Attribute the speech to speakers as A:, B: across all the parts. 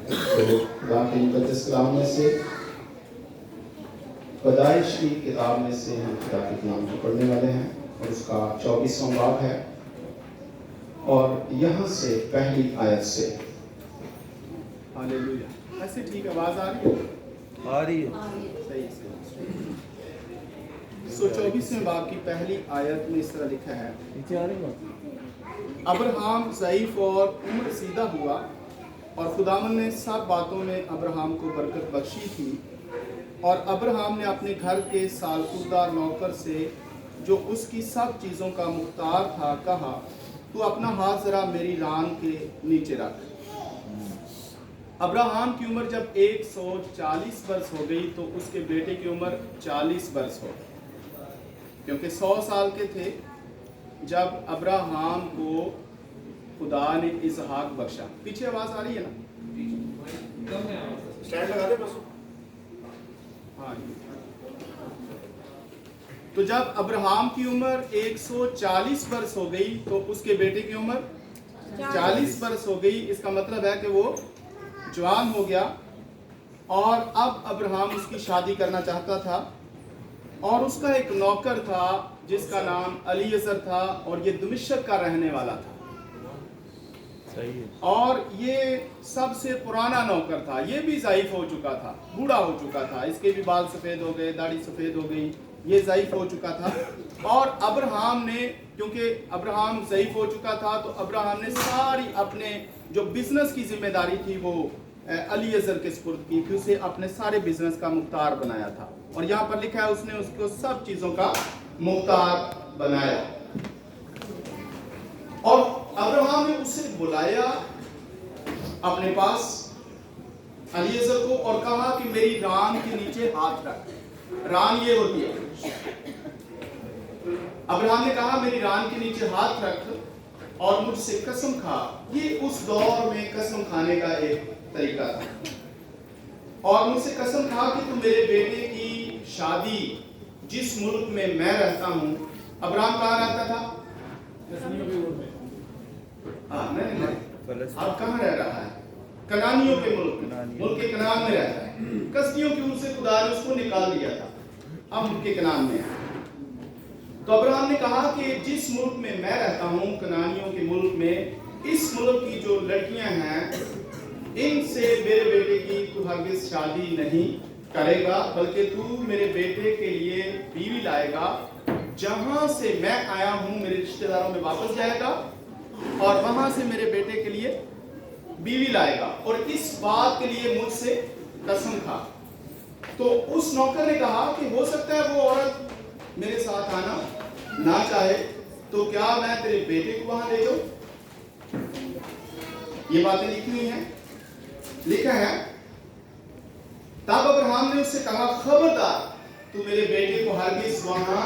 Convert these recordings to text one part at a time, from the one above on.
A: तो खुदा के मुकद्दस कलाम में से पैदाइश की किताब में से हम खुदा के कलाम को पढ़ने वाले हैं और उसका 24वां बाब है और यहाँ से पहली आयत से।
B: हालेलुया। ऐसे ठीक आवाज आ रही है?
C: आ रही है।
B: सही से। तो 24वें बाब की पहली आयत में इस तरह लिखा है,
C: नीचे आ रही है।
B: अब्राहम ज़ईफ और उम्र सीधा हुआ और खुदावन ने सब बातों में अब्राहम को बरकत बख्शी थी। और अब्राहम ने अपने घर के सालकुर्दा नौकर से जो उसकी सब चीज़ों का मुख्तार था कहा, तू अपना हाथ जरा मेरी रान के नीचे रख। अब्राहम की उम्र जब 140 वर्ष हो गई तो उसके बेटे की उम्र 40 वर्ष हो गई, क्योंकि 100 साल के थे जब अब्राहम को खुदा ने इसहाक बख्शा। पीछे आवाज आ रही है ना? स्टैंड लगा दे बस। हाँ, तो जब अब्राहम की उम्र 140 वर्ष हो गई तो उसके बेटे की उम्र 40 वर्ष हो गई। इसका मतलब है कि वो जवान हो गया और अब अब्राहम उसकी शादी करना चाहता था। और उसका एक नौकर था जिसका नाम अलीएजर था और ये दमिश्क का रहने वाला था।
C: सही है।
B: और ये सबसे पुराना नौकर था, ये भी ज़ईफ हो चुका था, बूढ़ा हो चुका था, इसके भी बाल सफ़ेद हो गए, दाढ़ी सफ़ेद हो गई, ये ज़ईफ हो चुका था। और अब्राहम ने, क्योंकि अब्राहम ज़ईफ हो चुका था, तो अब्राहम ने सारी अपने जो बिजनेस की जिम्मेदारी थी वो अलीएजर के सुपुर्द की थी। उसे अपने सारे बिजनेस का मुख्तार बनाया था और यहाँ पर लिखा है उसने उसको सब चीज़ों का मुख्तार बनाया। और अब्राहम ने उसे बुलाया अपने पास अलीएजर को और कहा कि मेरी रान के नीचे हाथ रख। रान ये होती है। अब्राहम ने कहा मेरी रान के नीचे हाथ रख और मुझसे कसम खा। ये उस दौर में कसम खाने का एक तरीका था। और मुझसे कसम खा कि तुम मेरे बेटे की शादी जिस मुल्क में मैं रहता हूं। अब्राहम कहाँ रहता था? अब कहाँ रह रहा है? कनानियों के मुल्क में, मुल्क के कनान में रहता है। कसदियों की उनसे खुदा ने उसको निकाल दिया था, अब मुल्क के कनान में है। तो अब्राहम ने कहा कि जिस मुल्क में मैं रहता हूँ, कनानियों के मुल्क में, इस मुल्क की जो लड़कियां हैं इनसे मेरे बेटे की तू हरगिज़ शादी नहीं करेगा, बल्कि तू मेरे बेटे के लिए बीवी लाएगा। जहां से मैं आया हूं मेरे रिश्तेदारों में वापस जाएगा और वहां से मेरे बेटे के लिए बीवी लाएगा और इस बात के लिए मुझसे कसम खा। तो उस नौकर ने कहा कि हो सकता है वो औरत मेरे साथ आना ना चाहे, तो क्या मैं तेरे बेटे को वहां ले जाऊं? ये बातें लिखी हुई हैं। लिखा है, तब अब्राहम ने उससे कहा, खबरदार तू मेरे बेटे को हरगिज़ वहां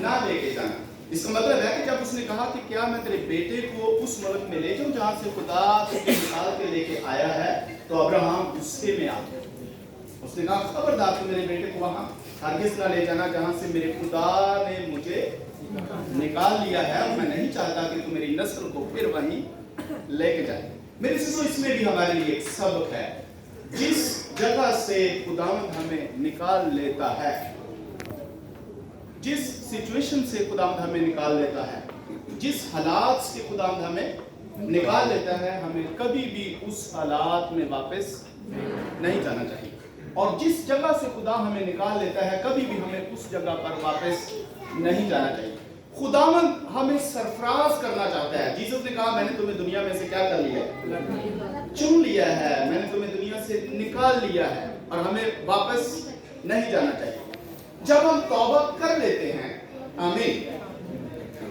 B: ना लेके जाना। इसका मतलब है कि जब उसने कहा कि क्या मैं तेरे बेटे को उस मुल्क में ले जाऊं जहां से खुदा तुझे निकाल के लेके आया है, तो अब्राहम गुस्से में आ गया। उसने कहा खबरदार तू मेरे बेटे को वहां हरगिज़ ना ले जाना जहां से मेरे खुदा ने मुझे निकाल लिया है। और मैं नहीं चाहता कि तू मेरी नस्ल को फिर वहीं लेके जाए। मेरे सिसो, इसमें भी हमारे लिए एक सबक है। जिस जगह से खुदावंद हमें निकाल लेता है, जिस सिचुएशन से खुदावंद हमें निकाल लेता है, जिस हालात से खुदावंद हमें निकाल लेता है, हमें कभी भी उस हालात में वापस नहीं जाना चाहिए। और जिस जगह से खुदा हमें निकाल लेता है, कभी भी हमें उस जगह पर वापस नहीं जाना चाहिए। खुदावंद हमें सरफराज करना चाहता है। जीसस ने कहा, मैंने तुम्हें दुनिया में से क्या कर लिया है? चुन लिया है। मैंने तुम्हें दुनिया से निकाल लिया है और हमें वापस नहीं जाना चाहिए। जब हम तौबा कर लेते हैं, आमीन,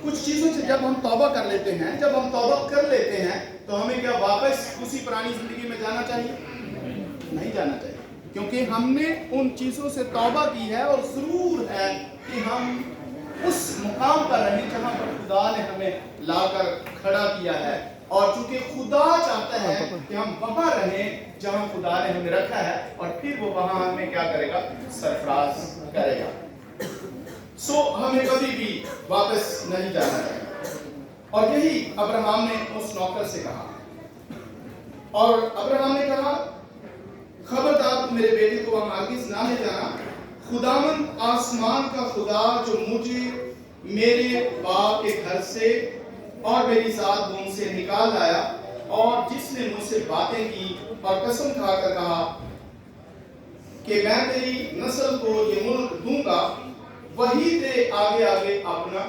B: कुछ चीजों से जब हम तौबा कर लेते हैं, जब हम तौबा कर लेते हैं, तो हमें क्या वापस उसी पुरानी जिंदगी में जाना चाहिए? नहीं जाना चाहिए, क्योंकि हमने उन चीजों से तौबा की है और जरूर है कि हम उस मुकाम पर रहें जहां पर खुदा ने हमें लाकर खड़ा किया है। और चूंकि खुदा चाहता है कि हम वहां रहें जहां खुदा ने हमें रखा है, और फिर वो वहां हमें क्या करेगा? सरफराज करेगा। सो हमें कभी भी वापस नहीं जाना चाहिए। और यही अब्राहम ने उस नौकर से कहा। और अब्राहम ने कहा, खबरदार तुम मेरे बेटे को वहां हरगिज़ ना ले जाना। खुदावंद आसमान का खुदा जो मुझे मेरे बाप के घर से और मेरी जात बोन से निकाल लाया और जिसने मुझसे बातें की और कसम खाकर कहा कि मैं तेरी नस्ल को ये मुल्क दूंगा, वही तेरे आगे आगे अपना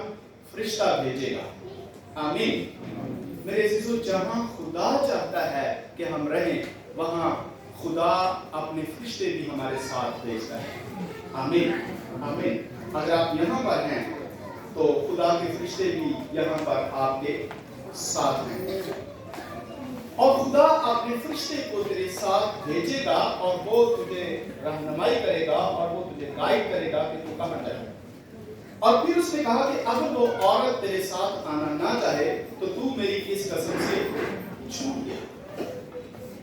B: फरिश्ता भेजेगा। आमीन। मेरे अजीजों, जहां खुदा चाहता है कि हम रहें, वहां खुदा अपने फरिश्ते भी हमारे साथ भेजता है। आमीन, आमीन। अगर आप यहाँ पर हैं तो खुदा के फरिश्ते भी यहाँ पर आपके साथ हैं और खुदा अपने फरिश्ते को तेरे साथ भेजेगा और वो तुझे रहनुमाई करेगा और वो तुझे गाइड करेगा कि तू कहाँ जाए। और फिर उसने कहा कि अगर वो औरत तेरे साथ आना ना चाहे तो तू मेरी इस कसम से छूट गया,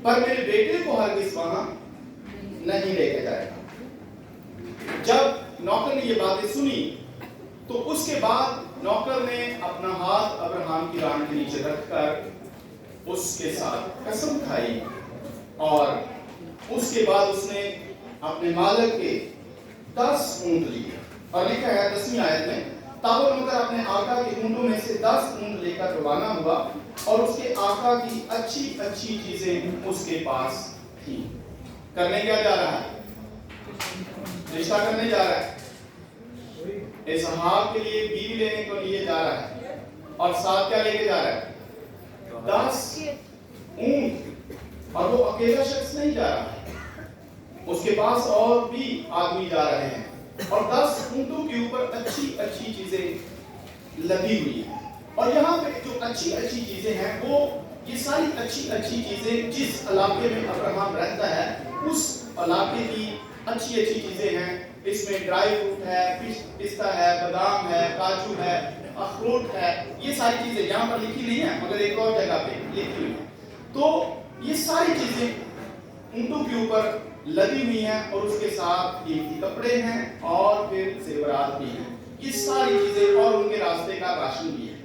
B: पर मेरे बेटे को हरगिज़ वहां नहीं लेके जाएगा। जब नौकर ने ये बातें सुनी तो उसके बाद नौकर ने अपना हाथ अब्राहम की रान के नीचे रखकर उसके साथ कसम खाई और उसके बाद उसने अपने मालिक के 10 ऊंट लिए। और लिखा है 10वीं आयत में, तब वो नौकर अपने आका के ऊंटों में से 10 ऊंट लेकर रवाना हुआ और उसके आका की अच्छी अच्छी चीजें उसके पास थी। करने क्या जा रहा है? रिश्ता करने जा रहा है। इसहाक के लिए बीवी लेने को लिए जा रहा है और साथ क्या लेके जा रहा है? 10 ऊंट। और वो अकेला शख्स नहीं जा रहा है, उसके पास और भी आदमी जा रहे हैं और 10 ऊंटों के ऊपर अच्छी अच्छी चीजें लदी हुई हैं। और यहाँ पे जो अच्छी अच्छी चीजें हैं, वो ये सारी अच्छी अच्छी चीजें जिस इलाके में अब्राहम रहता है उस इलाके की अच्छी अच्छी चीजें हैं। इसमें ड्राई फ्रूट है, पिस्ता है, बादाम है, काजू है, अखरोट है। ये सारी चीजें यहाँ पर लिखी नहीं है मगर एक और जगह पे लिखी हुई है। तो ये सारी चीजें ऊंटों के ऊपर लदी हुई हैं और उसके साथ कीमती कपड़े हैं और फिर जेवरात भी हैं। ये सारी चीजें और उनके रास्ते का राशन भी है।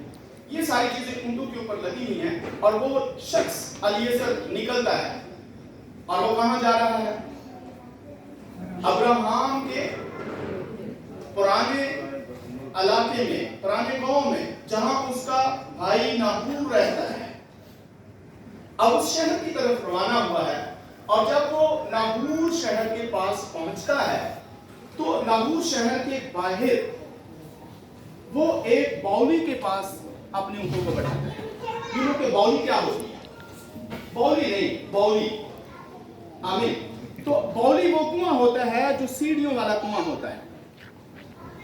B: ये सारी चीजें ऊंटों के ऊपर लगी हुई हैं और वो शख्स अलीएज़र निकलता है और वो कहां जा रहा है? अब्राहम के पुराने इलाके में, पुराने गांव में, जहां उसका भाई नाहूर रहता है। अब उस शहर की तरफ रवाना हुआ है और जब वो नाहूर शहर के पास पहुंचता है तो नाहूर शहर के बाहर वो एक बाउली के पास अपने ऊँटों को बैठाता है। ये लोग के बाउली क्या होती है? बाउली नहीं, बाउली। आमीन। तो बाउली वो कुआं होता है जो सीढ़ियों वाला कुआं होता है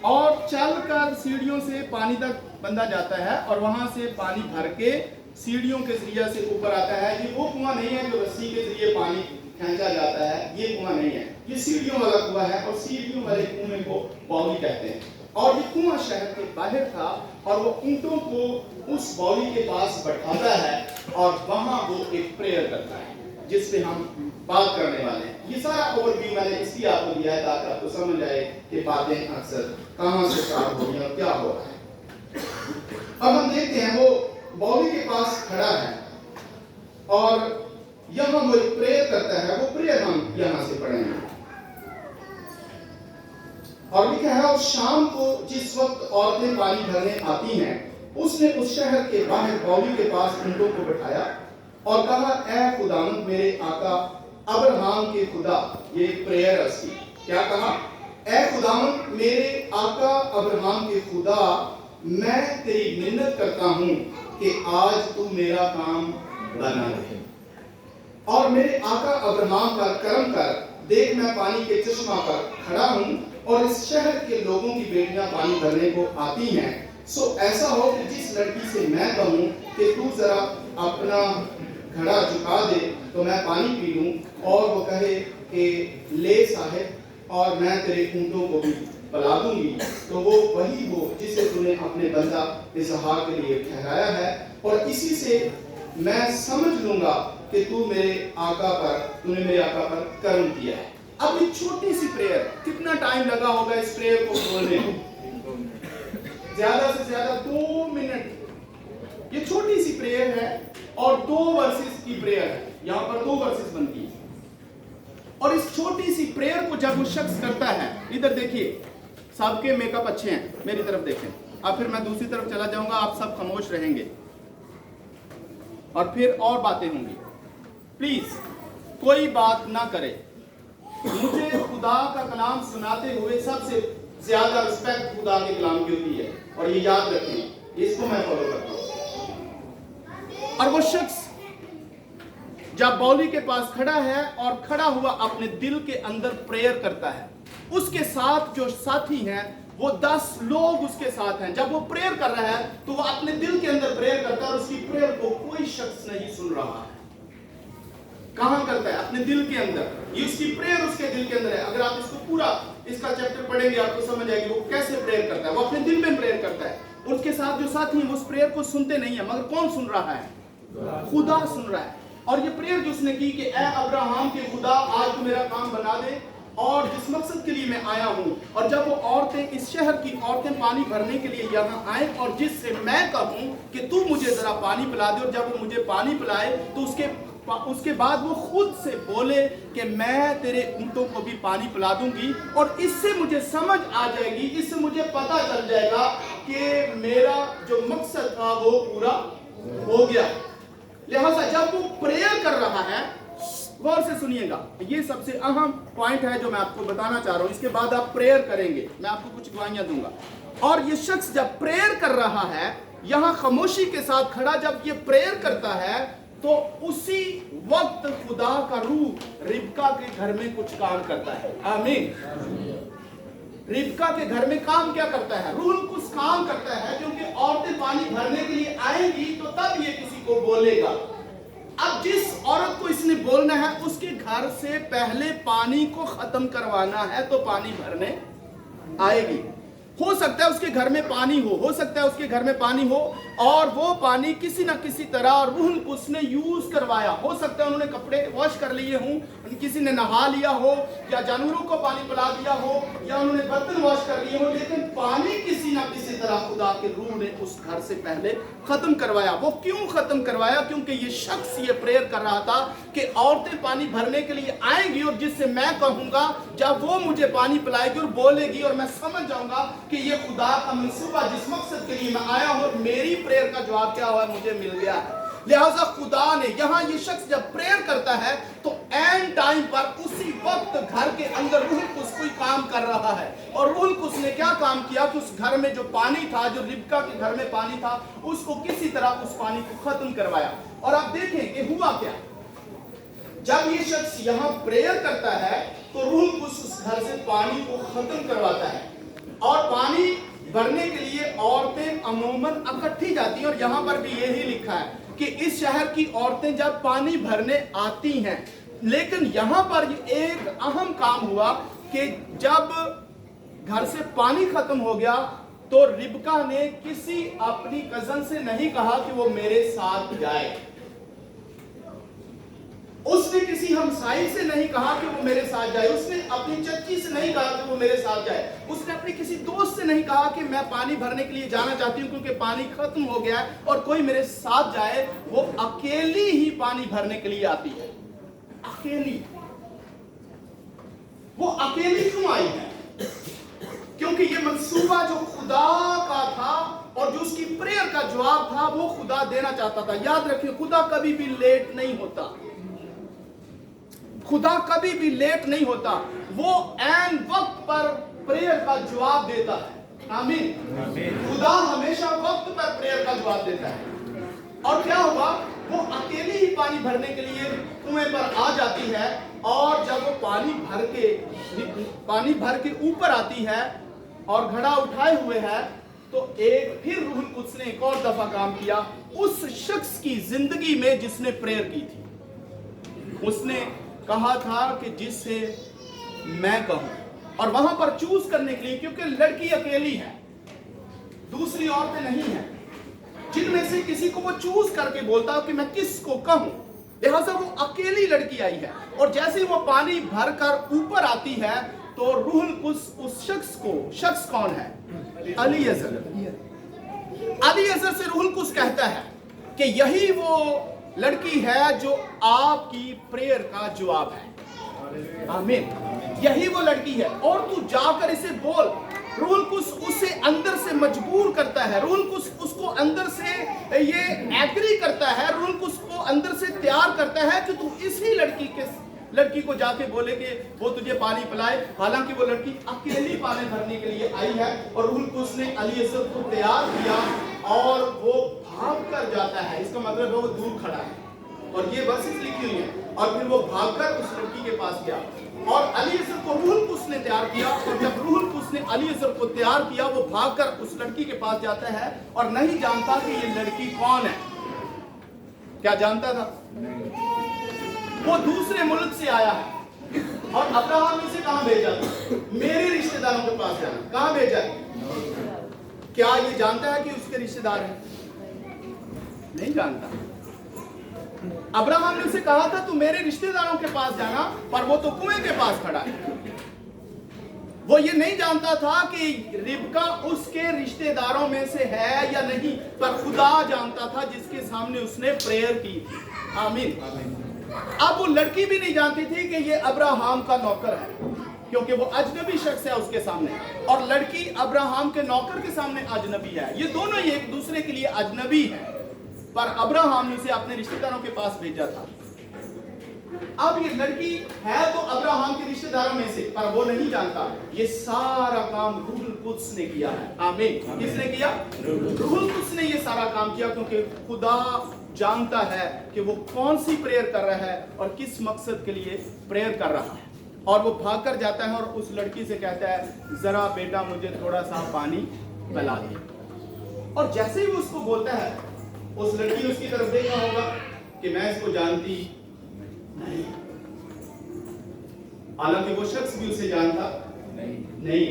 B: और चलकर सीढ़ियों से पानी तक बंदा जाता है और वहां से पानी भर के सीढ़ियों के जरिए से ऊपर आता है। ये वो कुआं नहीं है जो रस्सी के जरिए पानी खींचा जाता है, ये कुआं नहीं है, ये सीढ़ियों वाला कुआं है और सीढ़ियों वाले कुएं को बाउली कहते हैं। और ये कुआं शहर के बाहर था और वो ऊंटों को उस बाउली के पास बैठाता है और वहां वो एक प्रेयर करता है जिस पे हम बात करने वाले हैं। ये सारा ओवरव्यू मैंने इसलिए आपको दिया है ताकि आपको समझ आए कि बातें अक्सर कहां से स्टार्ट हो रही हैं और क्या हो रहा है। अब हम देखते हैं वो बाउली के पास खड़ा है और यहाँ वो एक प्रेयर करता है। वो प्रेयर हम यहाँ से पढ़ेंगे और लिखा है, और शाम को जिस वक्त औरतें पानी भरने आती हैं, उसने उस शहर के बाहर बाउली के पास ऊंटों को बैठाया और कहा, ऐ खुदावंद मेरे आका अब्राहम के खुदा। ये एक प्रेयर है उसकी। क्या कहा? ऐ खुदावंद मेरे आका अब्राहम के खुदा, मैं तेरी मिन्नत करता हूं कि आज तू मेरा काम बना दे और मेरे आका अब्राहम पर करम कर। देख मैं पानी के चश्मा पर खड़ा हूं और इस शहर के लोगों की बेटियां पानी भरने को आती हैं। सो ऐसा हो कि जिस लड़की से मैं कहूं कि तू जरा अपना घड़ा झुका दे तो मैं पानी पी लूं और वो कहे कि ले साहिब और मैं तेरे ऊंटों को भी पिला दूंगी, तो वो वही हो जिसे तूने अपने बंदा इसहाक के लिए ठहराया है और इसी से मैं समझ लूंगा कि तूने मेरे आका पर कर्म किया है। अब ये छोटी सी प्रेयर, कितना टाइम लगा होगा इस प्रेयर को बोलने में? ज्यादा से ज्यादा 2 मिनट। ये छोटी सी प्रेयर है और 2 वर्सेस की प्रेयर है। यहां पर 2 वर्सेस बनती है और इस छोटी सी प्रेयर को जब वो शख्स करता है, इधर देखिए, सबके मेकअप अच्छे हैं, मेरी तरफ देखें। अब फिर मैं दूसरी तरफ चला जाऊंगा, आप सब खामोश रहेंगे और फिर और बातें होंगी। प्लीज कोई बात ना करे। मुझे खुदा का कलाम सुनाते हुए सबसे ज्यादा रिस्पेक्ट खुदा के कलाम की होती है और ये याद रखें, इसको मैं फॉलो करता हूं। और वो शख्स जब बाउली के पास खड़ा है और खड़ा हुआ अपने दिल के अंदर प्रेयर करता है, उसके साथ जो साथी हैं वो 10 लोग उसके साथ हैं। जब वो प्रेयर कर रहा है तो वो अपने दिल के अंदर प्रेयर करता है और उसकी प्रेयर को कोई शख्स नहीं सुन रहा है। कहां करता है? अपने दिल के अंदर। ये उसकी प्रेयर उसके दिल के अंदर है। अगर आप इसको पूरा इसका चैप्टर पढ़ेंगे आपको समझ आएगी वो कैसे प्रेयर करता है। वो अपने दिल में प्रेयर करता है, उसके साथ जो साथी हैं वो उस प्रेयर को सुनते नहीं है, मगर कौन सुन रहा है? खुदा सुन रहा है। और ये प्रेयर जो उसने की कि ए अब्राहम के खुदा, आज तू मेरा काम बना दे और जिस मकसद के लिए मैं आया हूं। और जब वो औरतें, इस शहर की औरतें पानी भरने के लिए यहाँ आए और जिससे मैं कहूं कि तू मुझे जरा पानी पिला दे, और जब वो मुझे पानी पिलाए तो उसके बाद वो खुद से बोले कि मैं तेरे ऊंटों को भी पानी पिला दूंगी। और इससे मुझे समझ आ जाएगी, इससे मुझे पता चल जाएगा कि मेरा जो मकसद था वो पूरा हो गया। लिहाजा जब वो प्रेयर कर रहा है, गौर से सुनिएगा, ये सबसे अहम पॉइंट है जो मैं आपको बताना चाह रहा हूं। इसके बाद आप प्रेयर करेंगे, मैं आपको कुछ गवाहियां दूंगा। और ये शख्स जब प्रेयर कर रहा है, यहां खामोशी के साथ खड़ा जब ये प्रेयर करता है, तो उसी वक्त खुदा का रूह रिबका के घर में कुछ काम करता है। आमीन। रिबका के घर में काम क्या करता है? रूह कुछ काम करता है, क्योंकि औरतें पानी भरने के लिए आएंगी तो तब ये किसी को बोलेगा। अब जिस औरत को इसने बोलना है उसके घर से पहले पानी को खत्म करवाना है तो पानी भरने आएगी। हो सकता है उसके घर में पानी हो सकता है उसके घर में पानी हो और वो पानी किसी ना किसी तरह रूह कुछ ने यूज करवाया। हो सकता है उन्होंने कपड़े वॉश कर लिए हों, किसी ने नहा लिया हो, या जानवरों को पानी पिला दिया हो, या उन्होंने बर्तन वॉश कर लिए हो, लेकिन पानी किसी ना किसी तरह खुदा के रूह ने उस घर से पहले खत्म करवाया। वो क्यों खत्म करवाया? क्योंकि ये शख्स ये प्रेयर कर रहा था कि औरतें पानी भरने के लिए आएंगी और जिससे मैं कहूंगा, जब वो मुझे पानी पिलाएगी और बोलेगी और मैं समझ जाऊंगा कि ये खुदा का मंसूबा जिस मकसद के लिए मैं आया हूं और मेरी प्रेयर का जवाब क्या हुआ, मुझे मिल गया है। लिहाजा खुदा ने यहां ये शख्स जब प्रेयर करता है तो एंड टाइम पर उसी वक्त घर के अंदर रूह कुछ कोई काम कर रहा है। और रूह कुछ ने क्या काम किया कि उस घर में जो पानी था, जो रिबका के घर में पानी था, उसको किसी तरह उस पानी को खत्म करवाया। और आप देखें कि हुआ क्या। जब ये शख्स यहां प्रेयर करता है तो रूह कुछ उस घर से पानी को खत्म करवाता है और पानी भरने के लिए औरतें अमूमन इकट्ठी जाती हैं। और यहां पर भी यही लिखा है कि इस शहर की औरतें जब पानी भरने आती हैं, लेकिन यहां पर एक अहम काम हुआ कि जब घर से पानी खत्म हो गया तो रिबका ने किसी अपनी कजन से नहीं कहा कि वो मेरे साथ जाए। उसने किसी हमसाई से नहीं कहा कि वो मेरे साथ जाए। उसने अपनी चच्ची से नहीं कहा कि वो मेरे साथ जाए। उसने अपने किसी दोस्त से नहीं कहा कि मैं पानी भरने के लिए जाना चाहती हूँ क्योंकि पानी खत्म हो गया है और कोई मेरे साथ जाए। वो अकेली ही पानी भरने के लिए आती है। अकेली। वो अकेली क्यों आई है? क्योंकि ये मंसूबा जो खुदा का था और जो उसकी प्रेयर का जवाब था वो खुदा देना चाहता था। याद रखिए, खुदा कभी भी लेट नहीं होता। खुदा कभी भी लेट नहीं होता। वो एन वक्त पर प्रेयर का जवाब देता है। आमीन। खुदा हमेशा वक्त पर प्रेयर का जवाब देता है। और क्या हुआ, वो अकेली ही पानी भरने के लिए कुएं पर आ जाती है और जब वो पानी भर के ऊपर आती है और घड़ा उठाए हुए है तो एक फिर रूह कुद्स ने एक और दफा काम किया उस शख्स की जिंदगी में जिसने प्रेयर की थी। उसने कहा था कि जिससे मैं कहूं, और वहां पर चूज करने के लिए, क्योंकि लड़की अकेली है, दूसरी औरतें नहीं है, जिनमें से किसी को वो चूज करके बोलता कि मैं किसको कहूं। लिहाजा वो अकेली लड़की आई है और जैसे ही वो पानी भरकर ऊपर आती है तो रूह उस शख्स कौन है? अलीएज़र से रूह कुद्स कहता है कि यही वो लड़की है जो आपकी प्रेयर का जवाब है। आमीन। यही वो लड़की है। और तू जाकर इसे बोल। रूहुल कुछ उसे अंदर से मजबूर करता है, रूहुल कुछ उसको अंदर से ये एग्री करता है, रूहुल कुछ उसको अंदर से तैयार करता है कि तू इसी लड़की को जाके बोले कि वो तुझे पानी पिलाए। हालांकि वो लड़की अकेली पानी भरने के लिए आई है और रूहुल कुछ ने अलीएज़र को तैयार किया और वो भाग कर जाता है। इसका मतलब है वो दूर खड़ा है और ये वर्सेस लिखी हुई है। और फिर वो भागकर उस लड़की के पास गया और अलीएज़र को रूहुल कुछ ने तैयार किया। और जब रूहुल कुछ ने अलीएज़र को तैयार किया, वो भागकर उस लड़की के पास जाता है और नहीं जानता कि ये लड़की कौन है। क्या जानता था? वो दूसरे मुल्क से आया है और अब्राहम ने इसे कहां भेजा था? मेरे रिश्तेदारों के पास जाना। कहां भेजा? क्या ये जानता है कि उसके रिश्तेदार हैं? नहीं जानता। अब्राहम ने उसे कहा था तू मेरे रिश्तेदारों के पास जाना, पर वो तो कुएं के पास खड़ा है। वो ये नहीं जानता था कि रिबका उसके रिश्तेदारों में से है या नहीं, पर खुदा जानता था जिसके सामने उसने प्रेयर की थी। आमीन। अब वो लड़की भी नहीं जानती थी कि ये अब्राहम का नौकर है, क्योंकि वो अजनबी शख्स है उसके सामने, और लड़की अब्राहम के नौकर के सामने अजनबी है। ये दोनों ही एक दूसरे के लिए अजनबी है, पर अब्राहम ने उसे अपने रिश्तेदारों के पास भेजा था। अब ये लड़की है तो अब्राहम के रिश्तेदारों में से, पर वो नहीं जानता ये सारा काम रूहुल कुद्स ने किया है। आमीन। किसने किया? रूहुल कुद्स ने ये सारा काम किया, क्योंकि खुदा जानता है कि वो कौन सी प्रेयर कर रहा है और किस मकसद के लिए प्रेयर कर रहा है। और वो भाग कर जाता है और उस लड़की से कहता है जरा बेटा मुझे थोड़ा सा पानी पिला दे। और जैसे ही वो उसको बोलता है, उस लड़की ने उसकी तरफ देखा होगा कि मैं इसको जानती नहीं। हालांकि वो शख्स भी उसे जानता नहीं,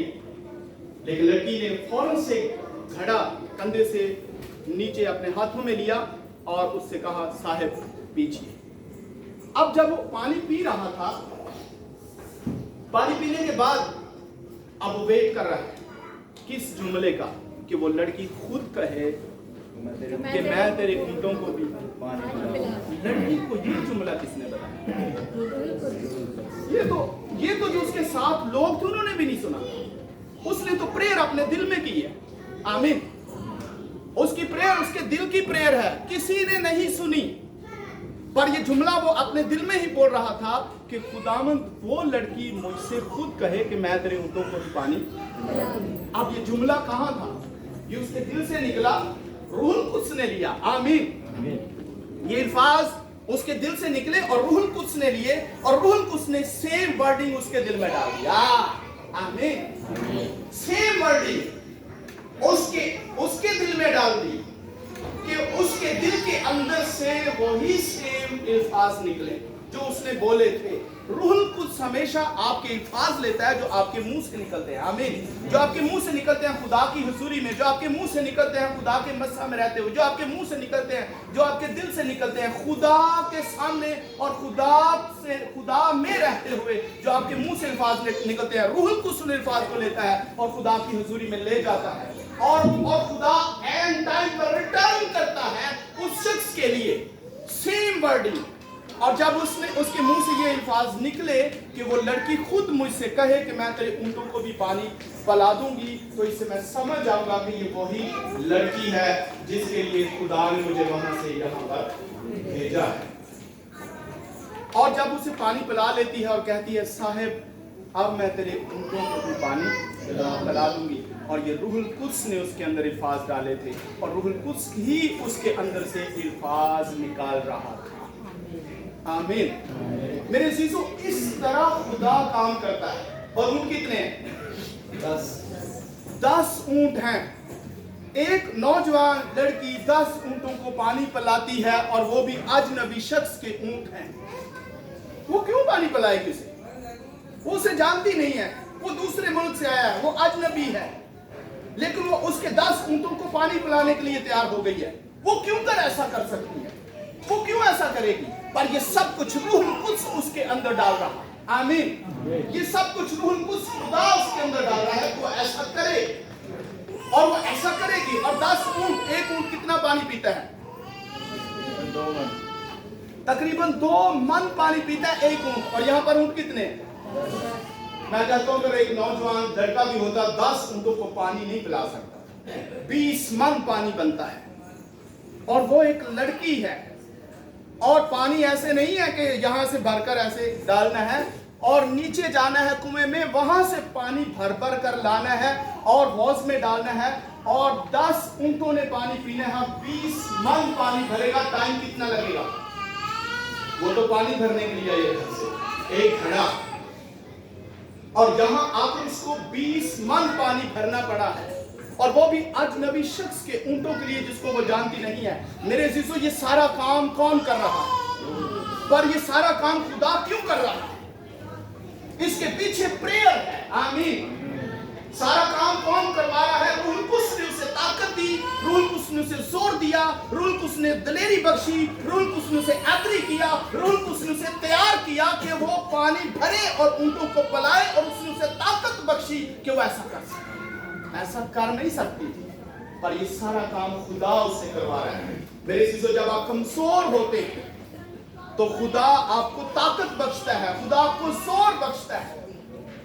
B: लेकिन लड़की ने फौरन से घड़ा कंधे से नीचे अपने हाथों में लिया और उससे कहा साहिब पीछिए। अब जब वो पानी पी रहा था, पानी पीने के बाद अब वो वेट कर रहा है किस जुमले का, कि वो लड़की खुद कहे कि मैं तेरे ऊंटों को भी पानी पिलाऊं। लड़की को ये जुमला किसने बताया? ये तो जो उसके साथ लोग थे उन्होंने भी नहीं सुना। उसने तो प्रेयर अपने दिल में की है। आमीन। उसकी प्रेयर उसके दिल की प्रेयर है, किसी ने नहीं सुनी, पर ये जुमला वो अपने दिल में ही बोल रहा था कि खुदावंद वो लड़की मुझसे खुद कहे कि मैं तेरे ऊंटों को भी पानी। अब ये जुमला कहां था? ये उसके दिल से निकला, रूहुल कुद्स ने लिया। आमीन। ये अल्फाज उसके दिल से निकले और रूहुल कुद्स ने लिए, और रूहुल कुद्स ने सेम वर्डिंग उसके दिल में डाल दिया। आमीन। सेम वर्डिंग उसके दिल में डाल दी कि उसके दिल के अंदर से वही सेम अल्फाज निकले जो उसने बोले थे। रूहुल कुद्स हमेशा आपके अल्फाज लेता है जो आपके मुंह से निकलते हैं। आमीन। जो आपके मुंह से निकलते हैं खुदा की हुजूरी में, जो आपके मुंह से निकलते हैं खुदा के मस्सा में रहते हुए, जो आपके मुंह से निकलते हैं, जो आपके दिल से निकलते हैं खुदा के सामने और खुदा में रहते हुए, जो आपके मुंह से अल्फाज निकलते हैं, रूहुल कुद्स उन अल्फाज को लेता है और खुदा की हुजूरी में ले जाता है, और खुदा एंड टाइम पर रिटर्न करता है उस शख्स के लिए सेम वर्डिंग। और जब उसके मुंह से ये अल्फाज निकले कि वो लड़की खुद मुझसे कहे कि मैं तेरे ऊंटों को भी पानी पिला दूंगी, तो इससे मैं समझ जाऊंगा कि ये वही लड़की है जिसके लिए खुदा ने मुझे वहां से यहाँ पर भेजा है। और जब उसे पानी पिला लेती है और कहती है साहिब अब मैं तेरे ऊंटों को भी पानी पिला दूंगी, और ये रूहुल कुद्स ने उसके अंदर अल्फाज डाले थे और रूहुल कुद्स ही उसके अंदर से अल्फाज निकाल रहा था। आमीन। मेरे अजीजों, इस तरह खुदा काम करता है। और ऊंट कितने हैं? 10 ऊंट हैं। एक नौजवान लड़की 10 ऊंटों को पानी पिलाती है, और वो भी अजनबी शख्स के ऊंट हैं। वो क्यों पानी पिलाएगी उसे? वो उसे जानती नहीं है, वो दूसरे मुल्क से आया है, वो अजनबी है, लेकिन वो उसके 10 ऊंटों को पानी पिलाने के लिए तैयार हो गई है। वो क्यों ऐसा कर सकती है? वो क्यों ऐसा करेगी? पर ये सब कुछ रूहुल कुद्स उसके अंदर डाल रहा है। आमीन। ये सब कुछ रूहुल कुद्स खुदा उसके अंदर डाल रहा है कि वो ऐसा करे, और वो ऐसा करेगी। और 10 ऊंट, एक ऊंट कितना पानी पीता है? तकरीबन 2 मन पानी पीता है एक ऊंट। और यहाँ पर ऊंट कितने? मैं कहता हूँ अगर एक नौजवान लड़का भी होता 10 ऊंटों को पानी नहीं पिला सकता। 20 मन पानी बनता है। और वो एक लड़की है। और पानी ऐसे नहीं है कि यहाँ से भरकर ऐसे डालना है और नीचे जाना है कुएं में, वहां से पानी भर भर कर लाना है और हौज में डालना है। और 10 ऊंटों ने पानी पीना है। 20 मन पानी भरेगा। टाइम कितना लगेगा? वो तो पानी भरने के लिए आए घर से 1 घड़ा, और यहां आकर उसको 20 मन पानी भरना पड़ा है। और वो भी अजनबी शख्स के ऊंटों के लिए जिसको वो जानती नहीं है। मेरे अजीजों, ये सारा काम कौन कर रहा है? पर ये सारा काम खुदा क्यों कर रहा है? इसके पीछे प्रेयर है। आमीन। सारा काम कौन करवा रहा है? रूह कुद्स ने उसे ताकत दी, रूह कुद्स ने उसे जोर दिया, रूह कुद्स ने दिलेरी बख्शी, रूह कुद्स ने उसे एग्री किया, रूह कुद्स ने उसे तैयार किया कि वो पानी भरे और ऊंटों को पलाए, और उसने उसे ताकत बख्शी कि वो ऐसा कर सके। ऐसा कर नहीं सकती थी, पर ये सारा काम खुदा उससे करवा रहा है। मेरे चीजों, जब आप कमजोर होते हैं तो खुदा आपको ताकत बख्शता है, खुदा आपको जोर बख्शता है।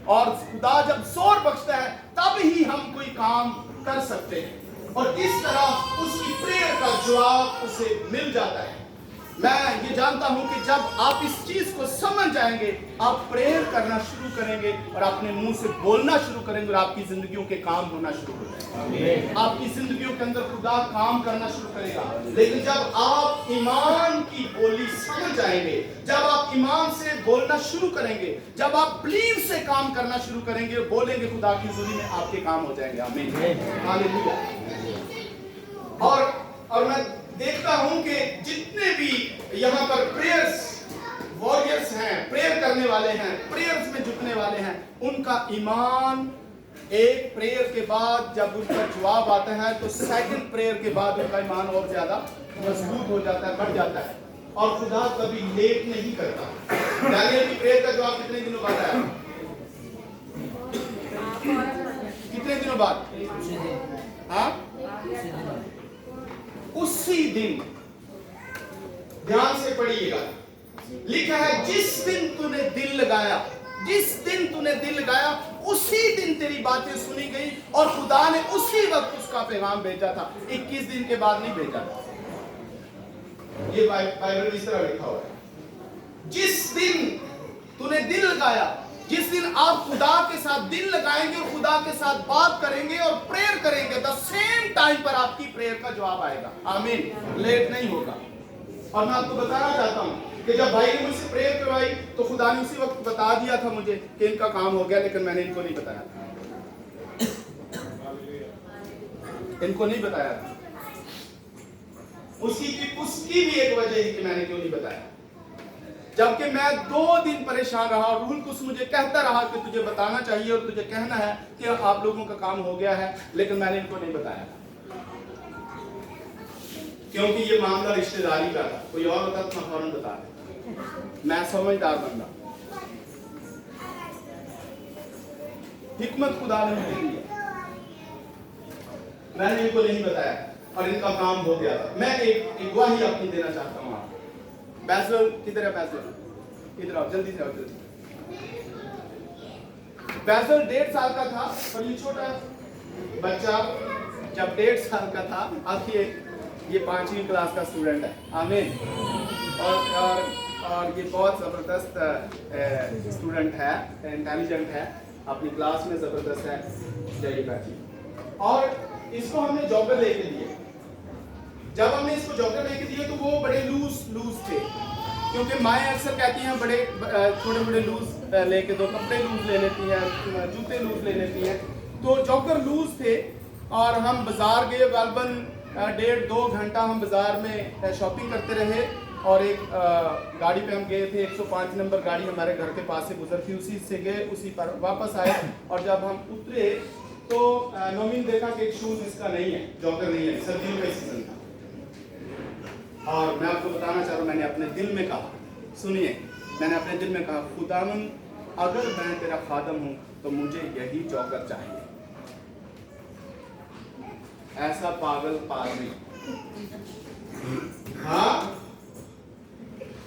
B: और खुदा जब जोर बख्शता है तब ही हम कोई काम कर सकते हैं। और इस तरह उसकी प्रेयर का जवाब उसे मिल जाता है। मैं ये जानता हूं कि जब आप इस चीज को समझ जाएंगे, आप प्रेयर करना शुरू करेंगे और अपने मुंह से बोलना शुरू करेंगे, और आपकी जिंदगियों के काम होना शुरू हो जाएंगे। आपकी जिंदगियों के अंदर खुदा काम करना शुरू करेगा। लेकिन जब आप ईमान की बोली समझ जाएंगे, जब आप ईमान से बोलना शुरू करेंगे, जब आप बिलीव से काम करना शुरू करेंगे, बोलेंगे, खुदा की हुजूरी में आपके काम हो जाएंगे। आमीन, हालेलुया। और मैं देखता हूं कि जितने भी यहाँ पर प्रेयर्स वॉरियर्स हैं, प्रेयर करने वाले हैं, प्रेयर्स में जुटने वाले हैं, उनका ईमान एक प्रेयर के बाद जब उनका जवाब आता है तो सेकंड प्रेयर के बाद उनका ईमान और ज्यादा मजबूत हो जाता है, बढ़ जाता है। और खुदा कभी लेट नहीं करता। दानियल की प्रेयर का जवाब कितने दिनों बाद आया? कितने दिनों बाद? हाँ, उसी दिन। ध्यान से पढ़िएगा, लिखा है जिस दिन तूने दिल लगाया, जिस दिन तूने दिल लगाया उसी दिन तेरी बातें सुनी गई, और खुदा ने उसी वक्त उसका पैगाम भेजा था। 21 दिन के बाद नहीं भेजा था। ये बाइबल इस तरह लिखा हुआ है, जिस दिन तूने दिल लगाया, जिस दिन आप खुदा के साथ दिल लगाएंगे और खुदा के साथ बात करेंगे और प्रेयर करेंगे, द सेम टाइम पर आपकी प्रेयर का जवाब आएगा। आमीन, लेट नहीं होगा। और मैं आपको बताना चाहता हूं कि जब भाई ने मुझसे प्रेयर करवाई तो खुदा ने उसी वक्त बता दिया था मुझे कि इनका काम हो गया, लेकिन मैंने इनको नहीं बताया था। इनको नहीं बताया था। उसकी भी एक वजह है कि मैंने क्यों नहीं बताया। जबकि मैं 2 दिन परेशान रहा और रूह कुद्स मुझे कहता रहा कि तुझे बताना चाहिए और तुझे कहना है कि आप लोगों का काम हो गया है, लेकिन मैंने इनको नहीं बताया, क्योंकि ये मामला रिश्तेदारी का था। कोई और होता तो मैं फौरन बता देता। मैं समझदार बंदा, हिकमत खुदा ने मुझे दी, मैंने इनको नहीं बताया और इनका काम हो गया था। मैं एक गवाही अपनी देना चाहता हूँ। आप बैचलर किधर है? बैचलर इधर आओ, जल्दी से आओ, जल्दी। बैचलर 1.5 साल का था और ये छोटा बच्चा जब 1.5 साल का था, अब ये 5वीं क्लास का स्टूडेंट है। आमीन। और ये बहुत ज़बरदस्त स्टूडेंट है, इंटेलिजेंट है, अपनी क्लास में ज़बरदस्त है, जयका जी। और इसको हमने जॉगर लेके दिए। जब हमने इसको जॉगर लेके दिए तो वो बड़े लूज थे, क्योंकि माएँ अक्सर कहती हैं बड़े थोड़े बड़े लूज लेके दो, कपड़े लूज ले लेती हैं, जूते लूज ले लेती हैं। तो जॉगर लूज थे और हम बाजार गए, गालबन 1.5-2 घंटा हम बाजार में शॉपिंग करते रहे। और एक गाड़ी पे हम गए थे, 105 नंबर गाड़ी हमारे घर के पास से गुजरती, उसी से गए, उसी पर वापस आए। और जब हम उतरे तो नौमीन देखा कि एक शूज इसका नहीं है, जॉगर नहीं है, सर्दियों का सीजन था। और मैं आपको बताना चाह रहा हूँ, मैंने अपने दिल में कहा, सुनिए, मैंने अपने दिल में कहा, खुदावन अगर मैं तेरा खादम हूँ तो मुझे यही जॉगर चाहिए। ऐसा पागल पागल, हाँ,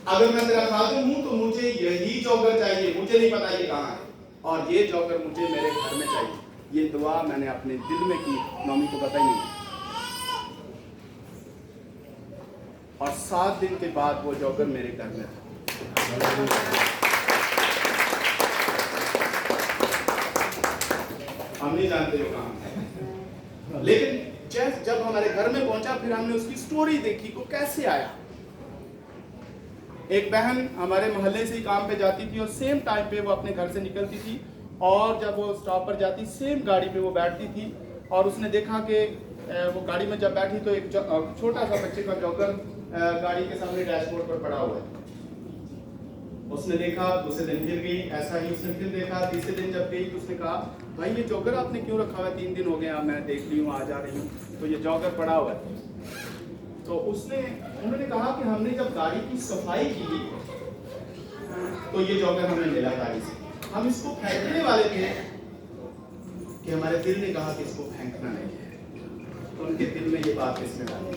B: अगर मैं तेरा खादिम हूं तो मुझे यही जॉगर चाहिए, मुझे नहीं पता ये कहाँ है, और ये जॉगर मुझे मेरे घर में चाहिए। ये दुआ मैंने अपने दिल में की, नॉमी को पता ही नहीं। और 7 दिन के बाद वो जॉगर मेरे घर में था। हम नहीं जानते वो कहाँ है, लेकिन जब हमारे घर में पहुंचा फिर हमने उसकी स्टोरी देखी को कैसे आया। एक बहन हमारे मोहल्ले से ही काम पे जाती थी और सेम टाइम पे वो अपने घर से निकलती थी, और जब वो स्टॉप पर जाती सेम गाड़ी पे वो बैठती थी, और उसने देखा कि वो गाड़ी में जब बैठी तो एक छोटा सा बच्चे का जॉगर गाड़ी के सामने डैशबोर्ड पर पड़ा हुआ है। उसने देखा, दूसरे दिन फिर गई, ऐसा ही उसने फिर देखा, तीसरे दिन जब गई तो उसने कहा भाई ये जॉगर आपने क्यों रखा हुआ है, 3 दिन हो गए अब मैं देख रही हूँ, आ जा रही हूँ तो ये जॉगर पड़ा हुआ है। तो उन्होंने कहा कि हमने जब गाड़ी की सफाई की तो ये जॉगर हमें मिला गाड़ी से, हम इसको फेंकने वाले थे कि हमारे दिल ने कहा कि इसको फेंकना नहीं है, तो उनके दिल में ये बात इसमें डाली।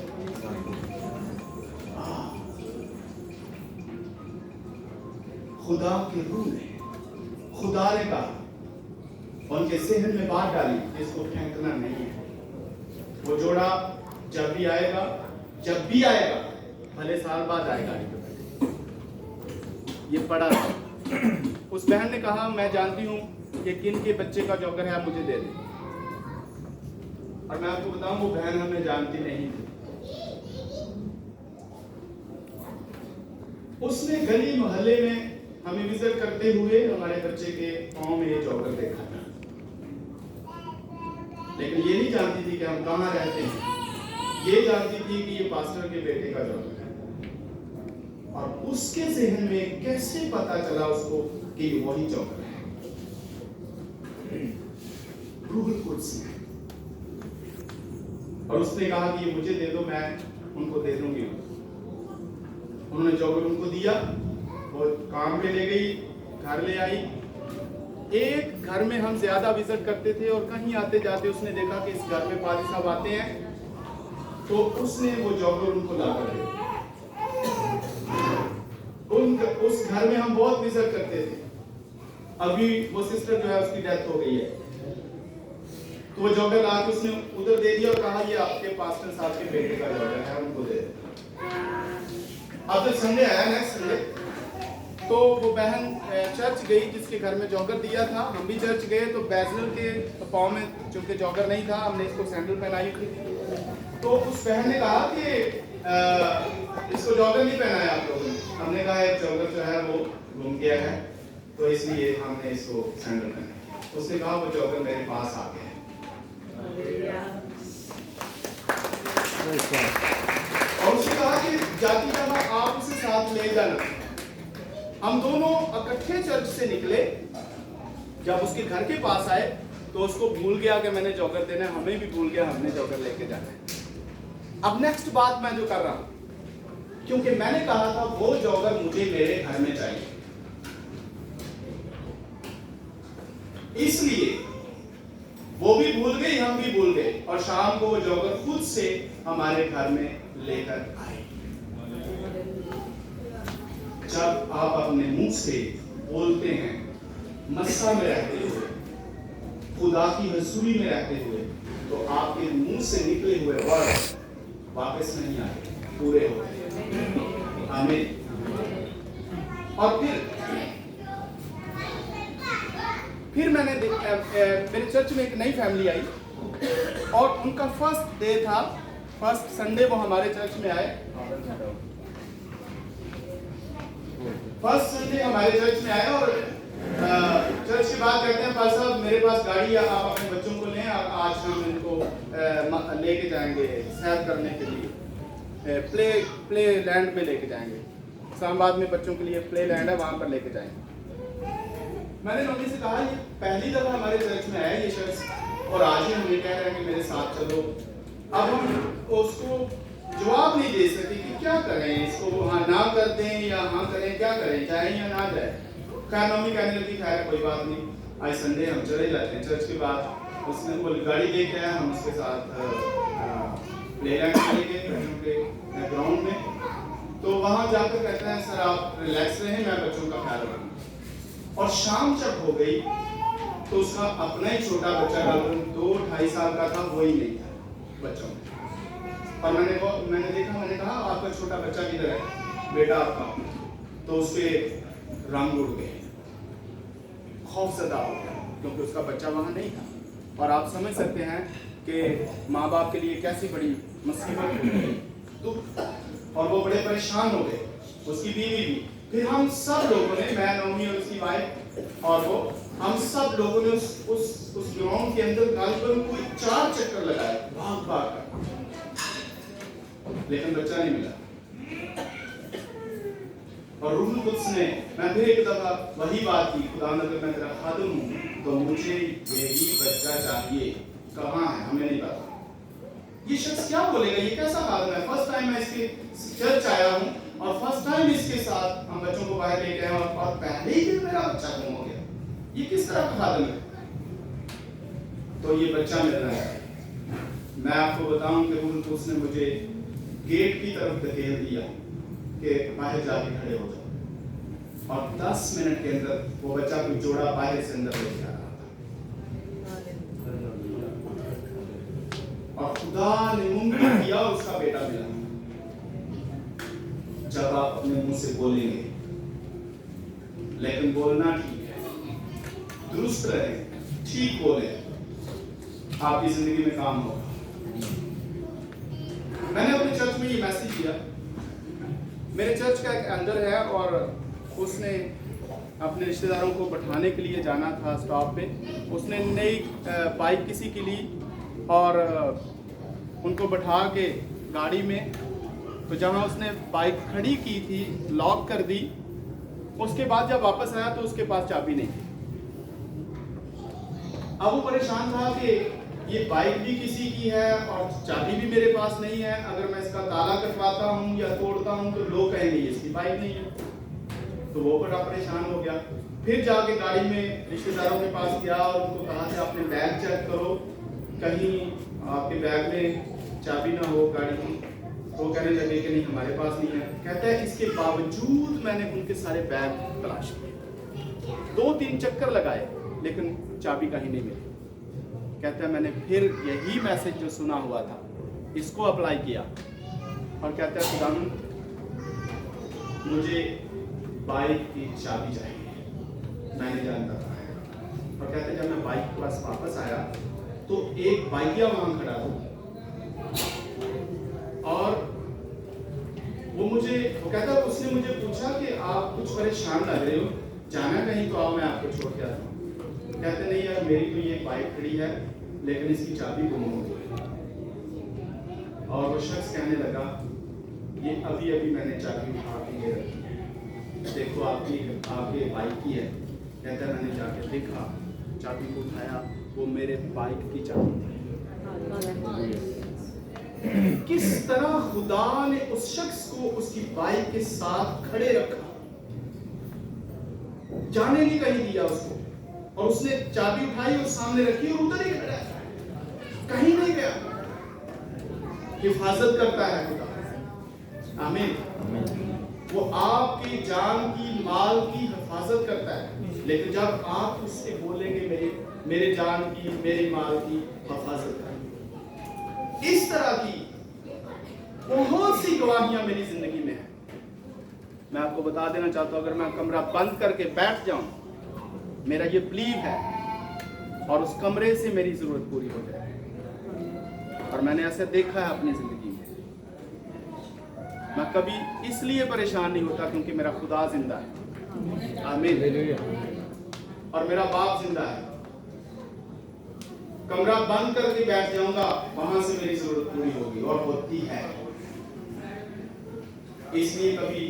B: खुदा के रूह ने, खुदा ने कहा, उनके जहन में बात डाली कि इसको फेंकना नहीं है। वो जोड़ा जब भी आएगा भले साल बाद आएगा, ये पड़ा था। उस बहन ने कहा मैं जानती हूँ कि किन के बच्चे का जॉगर है, मुझे दे दे। और मैं आपको बताऊं वो बहन हमें जानती नहीं थी। उसने गली मोहल्ले में हमें विजिट करते हुए हमारे बच्चे के पाँव में ये जॉगर देखा था, लेकिन ये नहीं जानती थी कि हम कहाँ रहते हैं। ये जानती थी कि ये पास्टर के बेटे का जॉगर है, और उसके जहन में कैसे पता चला उसको कि ये वही जॉगर है, रूह कुद्स ने। और उसने कहा कि ये मुझे दे दो, मैं उनको दे दूंगी। उन्होंने जॉगर उनको दिया, वो काम पे ले गई, घर ले आई। एक घर में हम ज्यादा विजिट करते थे और कहीं आते जाते उसने देखा कि इस घर में पादी साहब आते हैं, तो उसने वो जॉगर उनको ला कर दिया। उस घर में हम बहुत विजिट करते थे। अभी वो सिस्टर जो है उसकी डेथ हो गई है, तो वो जॉगर ला के उसने उधर दे दिया और कहा ये आपके पास्टर साहब के बेटे का जॉगर है, उनको दे दे। अब जब संडे आया, नेक्स्ट संडे, तो वो बहन चर्च गई जिसके घर में जॉगर दिया था। हम भी चर्च गए तो बैजनल के पाँव में चूंकि जॉगर नहीं था, हमने इसको सैंडल पहनाई थी। तो उस बहन ने कहा कि इसको जॉगर नहीं पहनाया आप लोगों ने। हमने कहा एक जॉगर जो है वो घूम गया है, तो इसलिए हमने इसको सैंडल पहनाया। उसने कहा वो जॉगर मेरे पास आ गया। और उसने कहा कि जाती जब आप उसे साथ ले जाना। हम दोनों इकट्ठे चर्च से निकले, जब उसके घर के पास आए तो उसको भूल गया कि मैंने जॉगर देना है, हमें भी भूल गया हमने जॉगर लेके जाना है। अब नेक्स्ट बात मैं जो कर रहा हूं, क्योंकि मैंने कहा था वो जॉगर मुझे मेरे घर में चाहिए, इसलिए वो भी भूल गई, हम भी भूल गए, और शाम को वो जॉगर खुद से हमारे घर में लेकर आए। जब आप अपने मुंह से बोलते हैं, मस्सा में रहते हुए, खुदा की हजूरी में रहते हुए, तो आपके मुंह से निकले हुए वर्ड वापस नहीं आते, पूरे होते हैं। आमीन। और फिर मैंने मेरे चर्च में एक नई फैमिली आई, और उनका फर्स्ट डे था, फर्स्ट संडे वो हमारे चर्च में आए। फर्स्ट संडे हमारे चर्च में आए, और चर्च के बाद कहते हैं पास्टर साहब मेरे पास गाड़ी है, आप अपने बच्चों को लें, आज हम इनको लेके जाएंगे सैर करने के लिए, प्ले लैंड में लेके जाएंगे। इस्लामाबाद में बच्चों के लिए प्ले लैंड है, वहां पर लेके जाएंगे। मैंने मम्मी से कहा ये पहली दफा हमारे चर्च में आया ये शख्स, और आज ही हमें कह रहे हैं कि मेरे साथ चलो। अब हम उसको जवाब नहीं दे सकते कि क्या करें, इसको हाँ ना कर दें या हाँ करें, क्या करें, जाए या ना जाए। खैर मम्मी कहने लगी खैर कोई बात नहीं, आज संडे हम चले जाते हैं। चर्च के बाद उसने वो गाड़ी लेके आया, हम उसके साथ प्ले लैंड चले गए ग्राउंड में। तो वहां जाकर कहते हैं सर आप रिलैक्स रहें, मैं बच्चों का ख्याल रखूंगा। और शाम जब हो गई तो उसका अपना ही छोटा बच्चा लगभग 2-2.5 साल का था, वो ही नहीं था बच्चों में। और मैंने कहा आपका छोटा बच्चा किधर है बेटा आपका? तो उसके रंग उड़ गए, खौफजदा हो गया क्योंकि उसका बच्चा वहां नहीं था। और आप समझ सकते हैं कि माँ बाप के लिए कैसी बड़ी मुसीबत हुई, दुख, और वो बड़े परेशान हो गए, उसकी बीवी भी। फिर हम सब लोगों ने, मैं, नौमी और उसकी वाइफ और वो, हम सब लोगों ने उस ग्राउंड के अंदर गालिबन कोई 4 चक्कर लगाए भाग भाग कर, लेकिन बच्चा नहीं मिला। और रूहुल कुद्स ने, मैं फिर एक दफा वही बात की, खुदा अगर मैं तेरा खादिम हूं तो मुझे यही बच्चा चाहिए, कहां है हमें नहीं पता। ये शख्स क्या बोलेगा, ये कैसा खादिम है? फर्स्ट टाइम मैं इसके चर्च आया हूं और फर्स्ट टाइम इसके साथ हम बच्चों को बाहर ले गए और पहले ही दिन मेरा बच्चा गुम हो गया, ये किस तरह का खादिम है? तो ये बच्चा मिल रहा है। मैं आपको बताऊं कि रूहुल कुद्स ने मुझे गेट की तरफ धकेल दिया कि बाहर जाके खड़े हो जाओ, और 10 मिनट के अंदर वो बच्चा कोई जोड़ा बाहर से अंदर लेके आ रहा था और खुदा ने मुमकिन किया उसका बेटा मिला। जब आप अपने मुंह से बोलेंगे, लेकिन बोलना ठीक है, दुरुस्त रहे, ठीक बोले, आपकी जिंदगी में काम होगा। मैंने अपने चर्च में ये मैसेज दिया। मेरे चर्च का एक एल्डर है और उसने अपने रिश्तेदारों को बैठाने के लिए जाना था स्टॉप पे। उसने नई बाइक किसी की ली और उनको बैठा के गाड़ी में, तो जहाँ उसने बाइक खड़ी की थी लॉक कर दी। उसके बाद जब वापस आया तो उसके पास चाबी नहीं थी। अब वो परेशान था कि ये बाइक भी किसी की है और चाबी भी मेरे पास नहीं है, अगर मैं इसका ताला कटवाता हूँ या तोड़ता हूँ तो लोग कहेंगे इसकी बाइक नहीं है। तो वो बड़ा परेशान हो गया। फिर जाके गाड़ी में रिश्तेदारों के पास गया और उनको कहा कि अपने बैग चेक करो, कहीं आपके बैग में चाबी ना हो गाड़ी की। तो कहने लगे कि नहीं हमारे पास नहीं है। कहता है इसके बावजूद मैंने उनके सारे बैग तलाश किए, 2-3 चक्कर लगाए, लेकिन चाबी कहीं नहीं मिली। कहता है मैंने फिर यही मैसेज जो सुना हुआ था इसको अप्लाई किया और कहता है खुदावंद मुझे बाइक की चाबी चाहिए, मैं नहीं जानता था। और कहता है जब मैं बाइक के पास वापस आया तो एक बाइकिया वहां खड़ा था और वो कहता है उसने मुझे पूछा कि आप कुछ परेशान लग रहे हो, जाना कहीं तो आओ मैं आपको छोड़ के आता हूँ। कहते नहीं यार मेरी तो ये बाइक खड़ी है लेकिन इसकी चाबी गुम हो गई। और वो शख्स कहने लगा ये अभी अभी मैंने चाबी उठा के ये रखी है, देखो आपकी बाइक की है। कहता है मैंने जाके देखा, चाबी को उठाया, वो मेरे बाइक की चाबी थी। किस तरह खुदा ने उस शख्स को उसकी बाइक के साथ खड़े रखा, जाने नहीं कहीं दिया उसको, और उसने चाबी उठाई और सामने रखी और उधर ही खड़ा है, कहीं नहीं गया। हिफाजत करता है खुदा, आमीन। वो आपकी जान की, माल की हिफाजत करता है, लेकिन जब आप उससे बोलेंगे मेरे जान की, मेरे माल की हिफाजत करें। इस तरह की बहुत सी गवाहियां मेरी जिंदगी में है। मैं आपको बता देना चाहता हूं, अगर मैं कमरा बंद करके बैठ जाऊं, मेरा ये बिलीव है, और उस कमरे से मेरी जरूरत पूरी हो जाए। और मैंने ऐसे देखा है अपनी जिंदगी में। मैं कभी इसलिए परेशान नहीं होता क्योंकि मेरा खुदा जिंदा है, आमीन, और मेरा बाप जिंदा है। कमरा बंद करके बैठ जाऊंगा, वहां से मेरी जरूरत पूरी होगी, और होती है। इसलिए कभी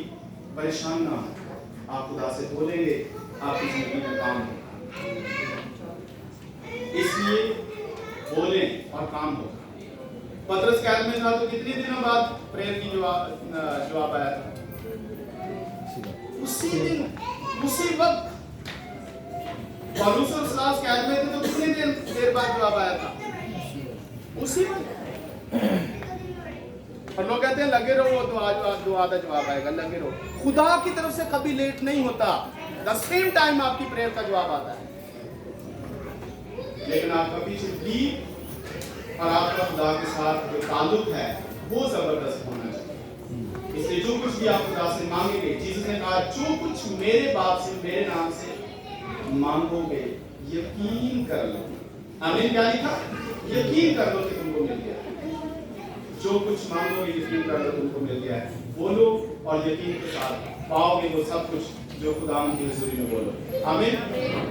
B: परेशान ना हो, आप खुदा से बोलेंगे, आपकी जिंदगी में काम होगा। इसलिए बोलें और काम होगा। पतरस कैद में था तो कितने दिनों बाद प्रेयर की जवाब आया था? उसी दिन, उसी वक्त। पौलुस और सिलास कैद में थे तो कितने देर बाद जवाब आया था? उसी वक्त। और लोग कहते हैं लगे रहो, वो दुआ का जवाब आएगा, लगे रहो। खुदा की तरफ से कभी लेट नहीं होता, द सेम टाइम आपकी प्रेयर का जवाब आता है। लेकिन आपका पीछे डीप और आपका खुदा के साथ जो ताल्लुक है वो जबरदस्त होना चाहिए। इसलिए जो कुछ भी आप खुदा से मांगेंगे, जीसस ने कहा जो कुछ मेरे बाप से, मेरे नाम से मांगोगे यकीन कर लो। आमीन। क्या लिखा? यकीन कर लो कि तुमको मिल गया। जो कुछ मांगोगे यकीन कर लो तुमको मिल गया है। बोलो और यकीन के साथ पाओगे वो सब कुछ जो खुदा की हुजूरी में बोलो। आमीन।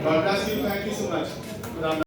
B: God bless you, thank you so much. खुदा